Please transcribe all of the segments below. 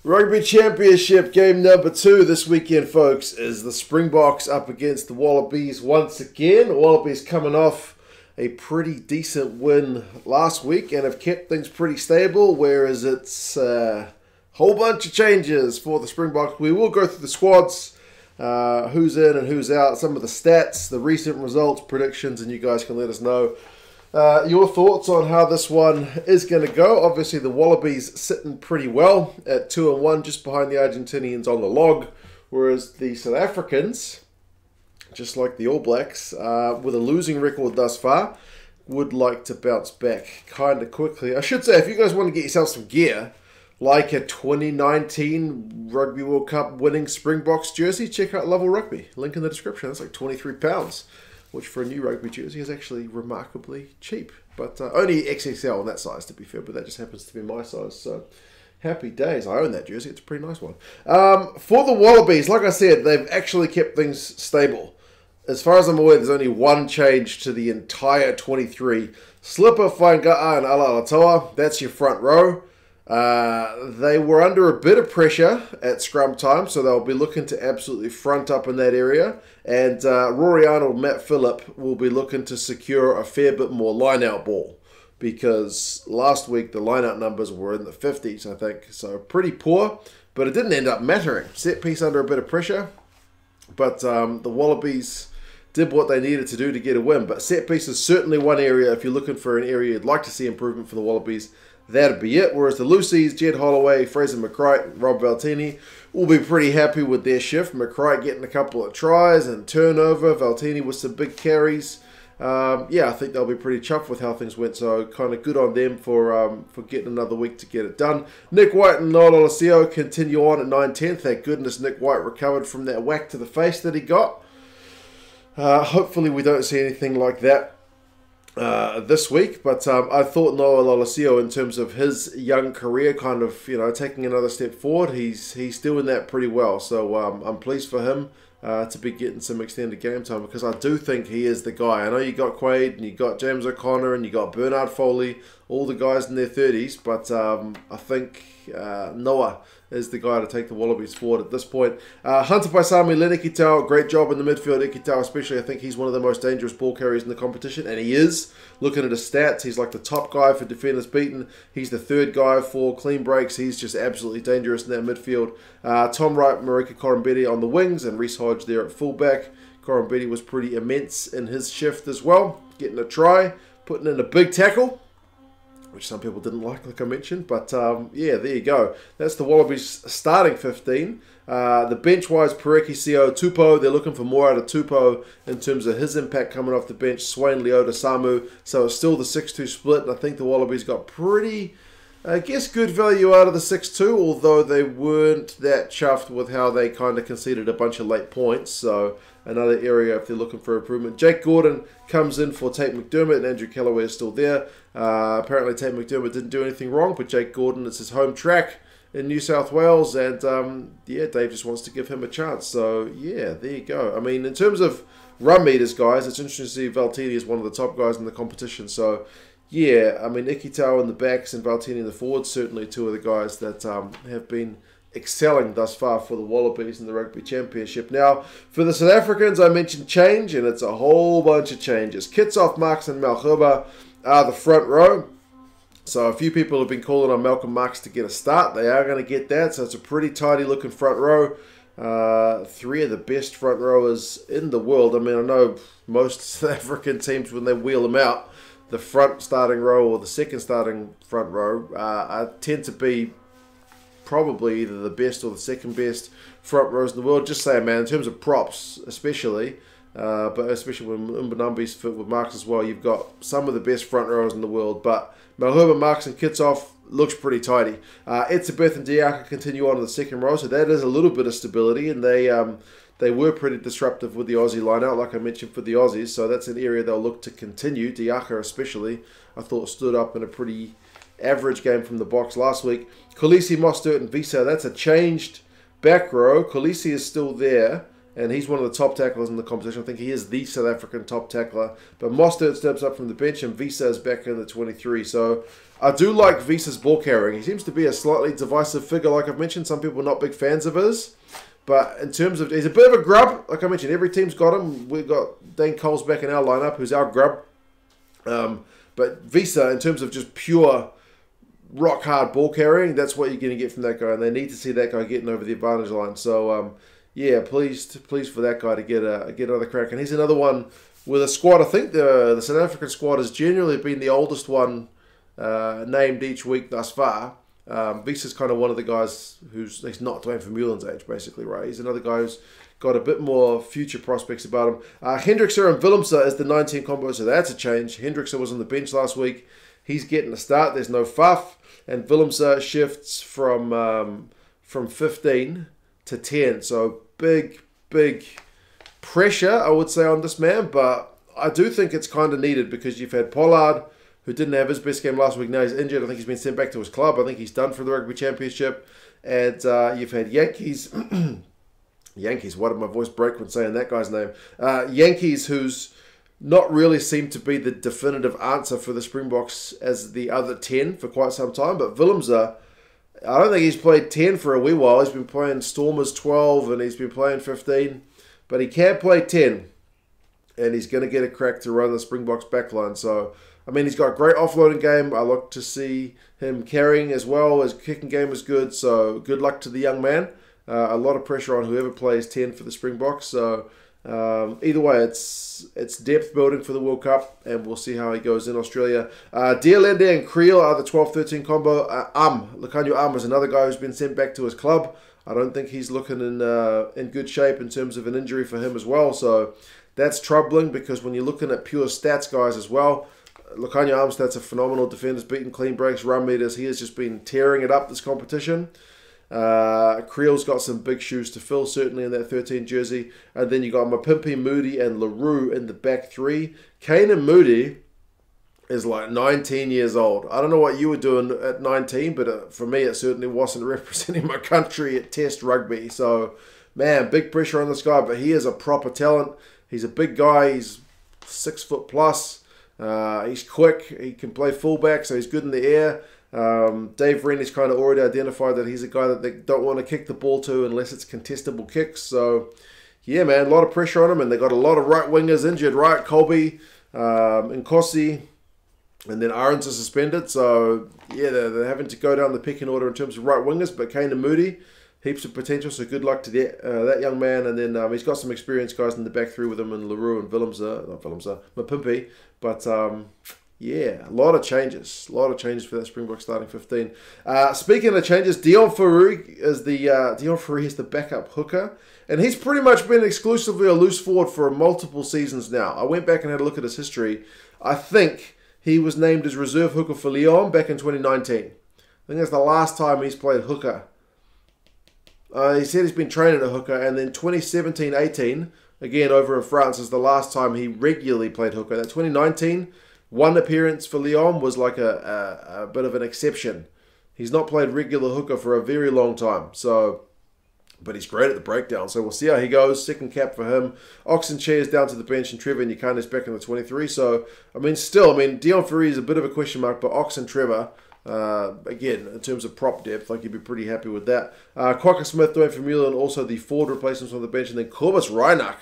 Rugby Championship game number 2 this weekend, folks, is the Springboks up against the Wallabies once again. The Wallabies coming off a pretty decent win last week and have kept things pretty stable, whereas it's a whole bunch of changes for the Springboks. We will go through the squads, who's in and who's out, some of the stats, the recent results, predictions, and you guys can let us know your thoughts on how this one is going to go. Obviously, the Wallabies sitting pretty well at 2-1, just behind the Argentinians on the log, whereas the South Africans, just like the All Blacks, with a losing record thus far, would like to bounce back kind of quickly. I should say, if you guys want to get yourself some gear, like a 2019 Rugby World Cup winning Springboks jersey, check out Level Rugby. Link in the description. That's like £23. Which for a new rugby jersey is actually remarkably cheap. But only XXL in that size, to be fair, but that just happens to be my size. So happy days. I own that jersey. It's a pretty nice one. For the Wallabies, like I said, they've actually kept things stable. As far as I'm aware, there's only one change to the entire 23. Slipper, Fainga'a and Alaalatoa. That's your front row. They were under a bit of pressure at scrum time, so they'll be looking to absolutely front up in that area. And Rory, Arnold, Matt Phillip will be looking to secure a fair bit more line-out ball, because last week the line-out numbers were in the 50s, I think. So pretty poor, but it didn't end up mattering. Set piece under a bit of pressure, but the Wallabies did what they needed to do to get a win. But set piece is certainly one area, if you're looking for an area you'd like to see improvement for the Wallabies, that'd be it. Whereas the Lucies, Jed Holloway, Fraser, McReight, and Rob Valetini will be pretty happy with their shift. McReight getting a couple of tries and turnover. Valetini with some big carries. Yeah, I think they'll be pretty chuffed with how things went. So kind of good on them for getting another week to get it done. Nick White and Lolesio continue on at 9-10. Thank goodness Nick White recovered from that whack to the face that he got. Hopefully we don't see anything like that this week, but I thought Noah Lolesio, in terms of his young career, kind of, taking another step forward, he's doing that pretty well. So I'm pleased for him to be getting some extended game time, because I do think he is the guy. I know you got Quaid and you got James O'Connor and you got Bernard Foley, all the guys in their 30s, but I think Noah is the guy to take the Wallabies forward at this point. Hunter Paisami, Len Ikitau, great job in the midfield. Ikitau especially, I think he's one of the most dangerous ball carriers in the competition, and he is. Looking at his stats, he's like the top guy for defenders beaten. He's the third guy for clean breaks. He's just absolutely dangerous in that midfield. Tom Wright, Marika, Koroibete on the wings, and Reece Hodge there at fullback. Koroibete was pretty immense in his shift as well, getting a try, putting in a big tackle, which some people didn't like I mentioned. But yeah, there you go. That's the Wallabies starting 15. The bench-wise, Porecki, Tupou, they're looking for more out of Tupou in terms of his impact coming off the bench. Swain, Leota, Samu. So it's still the 6-2 split. And I think the Wallabies got pretty, I guess, good value out of the 6-2, although they weren't that chuffed with how they kind of conceded a bunch of late points. So another area if they're looking for improvement. Jake Gordon comes in for Tate McDermott, and Andrew Kellaway is still there. Apparently Tate McDermott didn't do anything wrong, but Jake Gordon, it's his home track in New South Wales, and yeah, Dave just wants to give him a chance. So yeah, there you go. I mean, in terms of run meters, guys, it's interesting to see Valetini is one of the top guys in the competition. So yeah, I mean, Ikitau in the backs and Valetini in the forwards, certainly two of the guys that have been excelling thus far for the Wallabies in the Rugby Championship. Now, for the South Africans, I mentioned change, and it's a whole bunch of changes. Kitsoff, Marks, and Malherbe are the front row. So a few people have been calling on Malcolm Marks to get a start. They are going to get that, so it's a pretty tidy looking front row. Three of the best front rowers in the world. I mean, I know most South African teams, when they wheel them out, the front starting row or the second starting front row tend to be probably either the best or the second best front rows in the world. Just saying, man, in terms of props especially, but especially when Mbonambi's fit with Marks as well, you've got some of the best front rows in the world. But Malherbe, Marks, and Kitsoff looks pretty tidy. Etzebeth and Diaka continue on in the second row, so that is a little bit of stability, and they were pretty disruptive with the Aussie line-out, like I mentioned, for the Aussies, so that's an area they'll look to continue. Diaka especially, I thought, stood up in a pretty average game from the box last week. Kolisi, Mostert, and Visa, that's a changed back row. Kolisi is still there, and he's one of the top tacklers in the competition. I think he is the South African top tackler. But Mostert steps up from the bench, and Visa is back in the 23. So I do like Visa's ball carrying. He seems to be a slightly divisive figure, like I've mentioned. Some people are not big fans of his. But in terms of, he's a bit of a grub. Like I mentioned, every team's got him. We've got Dane Cole's back in our lineup, who's our grub. But Visa, in terms of just pure rock-hard ball carrying, that's what you're going to get from that guy. And they need to see that guy getting over the advantage line. So, yeah, pleased for that guy to get another crack. And he's another one with a squad. I think the South African squad has generally been the oldest one named each week thus far. Visa's kind of one of the guys he's not Dwayne Vermeulen's age, basically, right? He's another guy who's got a bit more future prospects about him. Hendrickse and Willemse is the 19 combo, so that's a change. Hendrickse was on the bench last week. He's getting a start. There's no Faf. And Willemse shifts from 15 to 10. So big pressure, I would say, on this man. But I do think it's kind of needed because you've had Pollard, who didn't have his best game last week. Now he's injured. I think he's been sent back to his club. I think he's done for the Rugby Championship. And you've had Yankees. Yankees, why did my voice break when saying that guy's name? Yankees, who's not really seemed to be the definitive answer for the Springboks as the other 10 for quite some time. But Willemse, I don't think he's played 10 for a wee while. He's been playing Stormers 12 and he's been playing 15. But he can play 10. And he's going to get a crack to run the Springboks backline. So, I mean, he's got a great offloading game. I look to see him carrying as well. His kicking game is good. So, good luck to the young man. A lot of pressure on whoever plays 10 for the Springboks. So, either way, it's depth building for the World Cup, and we'll see how he goes in Australia. Dearlende and Creel are the 12-13 combo. Lucanio is another guy who's been sent back to his club. I don't think he's looking in good shape in terms of an injury for him as well. So that's troubling because when you're looking at pure stats guys as well, Lucanio stats are phenomenal. Defenders beating clean breaks, run meters. He has just been tearing it up this competition. Creel's got some big shoes to fill, certainly in that 13 jersey. And then you got Mapimpi, Moody, and LaRue in the back three. Canan Moody is like 19 years old. I don't know what you were doing at 19, but for me, it certainly wasn't representing my country at Test rugby. So, man, big pressure on this guy, but he is a proper talent. He's a big guy. He's 6 foot plus. He's quick. He can play fullback, so he's good in the air. Dave Rennie's kind of already identified that he's a guy that they don't want to kick the ball to unless it's contestable kicks. So, yeah, man, a lot of pressure on him, and they got a lot of right wingers injured, right? Colby, Nkosi, and then Arons are suspended. So, yeah, they're having to go down the pecking order in terms of right wingers, but Kane and Moody, heaps of potential, so good luck to that young man. And then he's got some experienced guys in the back three with him, and LaRue and Mapimpi. But, yeah, a lot of changes. A lot of changes for that Springbok starting 15. Speaking of changes, Dion Fourie is the backup hooker. And he's pretty much been exclusively a loose forward for multiple seasons now. I went back and had a look at his history. I think he was named as reserve hooker for Lyon back in 2019. I think that's the last time he's played hooker. He said he's been training at hooker. And then 2017-18, again over in France, is the last time he regularly played hooker. That 2019... one appearance for Lyon was like a bit of an exception. He's not played regular hooker for a very long time. So, but he's great at the breakdown. So we'll see how he goes. Second cap for him. Oxenchair is down to the bench and Trevor Nyakane is back in the 23. So, Dion Fourie is a bit of a question mark, but Ox and Trevor, again, in terms of prop depth, like you'd be pretty happy with that. Quokka Smith, Dwayne Vermeulen, also the forward replacements on the bench. And then Corbus Reinach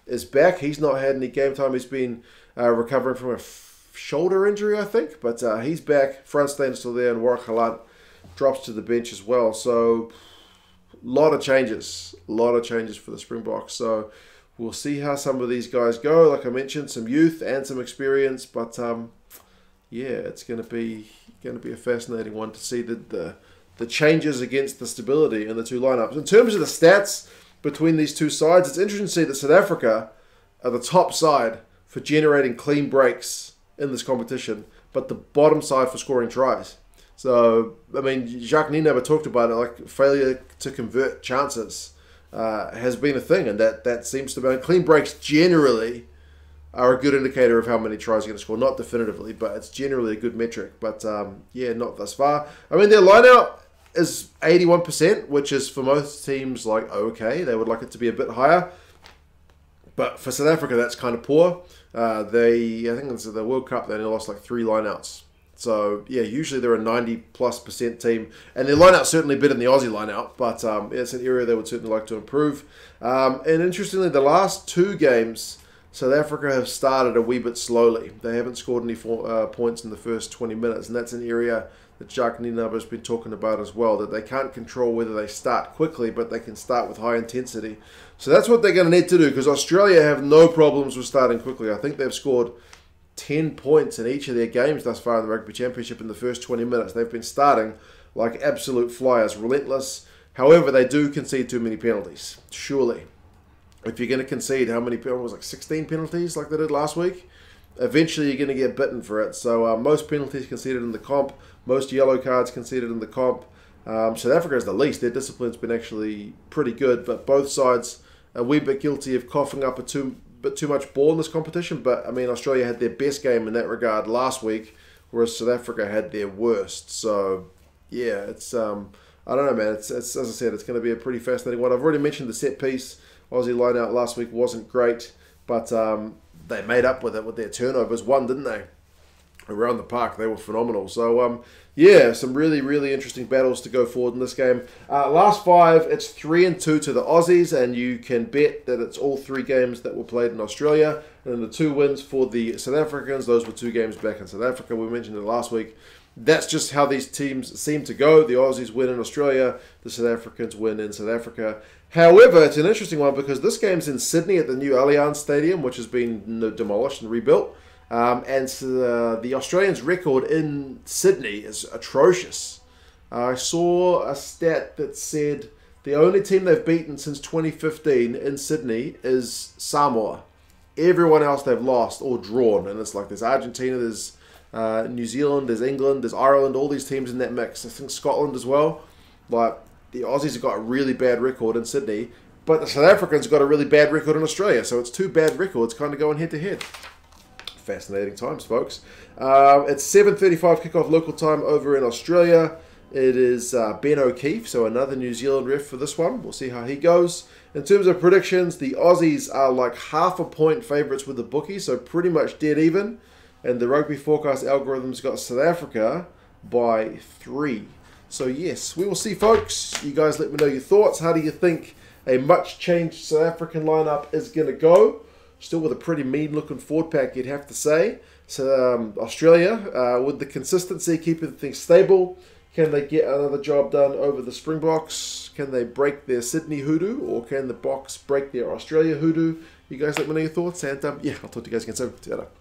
is back. He's not had any game time. He's been recovering from a shoulder injury, I think, but he's back. Franstein is still there, and Warwick Halant drops to the bench as well. So, a lot of changes for the Springboks. So, we'll see how some of these guys go. Like I mentioned, some youth and some experience, but yeah, it's going to be a fascinating one to see the changes against the stability in the two lineups. In terms of the stats between these two sides, it's interesting to see that South Africa are the top side for generating clean breaks in this competition, but the bottom side for scoring tries. So, Jacques Nienaber talked about it, like failure to convert chances has been a thing, and that seems to be... Clean breaks generally are a good indicator of how many tries you're going to score. Not definitively, but it's generally a good metric. But, yeah, not thus far. Their line-out is 81%, which is for most teams, like, okay. They would like it to be a bit higher. But for South Africa, that's kind of poor. I think it's the World Cup, they only lost like 3 lineouts. So, yeah, usually they're a 90+% team. And their lineout's certainly better than the Aussie lineout, but it's an area they would certainly like to improve. And interestingly, the last 2 games, South Africa have started a wee bit slowly. They haven't scored any points in the first 20 minutes, and that's an area that Jacques Nienaber has been talking about as well, that they can't control whether they start quickly, but they can start with high intensity. So that's what they're going to need to do, because Australia have no problems with starting quickly. I think they've scored 10 points in each of their games thus far in the Rugby Championship in the first 20 minutes. They've been starting like absolute flyers, relentless. However, they do concede too many penalties, surely. If you're going to concede how many penalties, like 16 penalties like they did last week, eventually you're going to get bitten for it. So most penalties conceded in the comp, most yellow cards conceded in the comp. South Africa is the least. Their discipline's been actually pretty good, but both sides are a wee bit guilty of coughing up bit too much ball in this competition. But I mean, Australia had their best game in that regard last week, whereas South Africa had their worst. So yeah, it's I don't know, man. It's as I said, it's going to be a pretty fascinating one. I've already mentioned the set piece. Aussie lineout last week wasn't great, but they made up with it with their turnovers. Didn't they? Around the park, they were phenomenal. So yeah, some really, really interesting battles to go forward in this game. Last 5, it's 3-2 to the Aussies, and you can bet that it's all 3 games that were played in Australia. And the 2 wins for the South Africans, those were 2 games back in South Africa. We mentioned it last week. That's just how these teams seem to go. The Aussies win in Australia, the South Africans win in South Africa. However, it's an interesting one because this game's in Sydney at the new Allianz Stadium, which has been demolished and rebuilt. And the Australians' record in Sydney is atrocious. I saw a stat that said the only team they've beaten since 2015 in Sydney is Samoa. Everyone else they've lost or drawn. And it's like there's Argentina, there's New Zealand, there's England, there's Ireland, all these teams in that mix. I think Scotland as well. Like, the Aussies have got a really bad record in Sydney, but the South Africans got a really bad record in Australia. So it's 2 bad records kind of going head-to-head. Fascinating times, folks. It's 7:35 kickoff local time over in Australia. It is Ben O'Keefe, so another New Zealand ref for this one. We'll see how he goes. In terms of predictions, the Aussies are like half a point favourites with the bookie, so pretty much dead even. And the Rugby Forecast algorithm's got South Africa by 3. So yes, we will see, folks. You guys let me know your thoughts. How do you think a much-changed South African lineup is going to go? Still with a pretty mean-looking forward pack, you'd have to say. So Australia, with the consistency, keeping things stable, can they get another job done over the Springboks? Can they break their Sydney hoodoo, or can the Boks break their Australia hoodoo? You guys let me know your thoughts, and yeah, I'll talk to you guys again soon. See you later.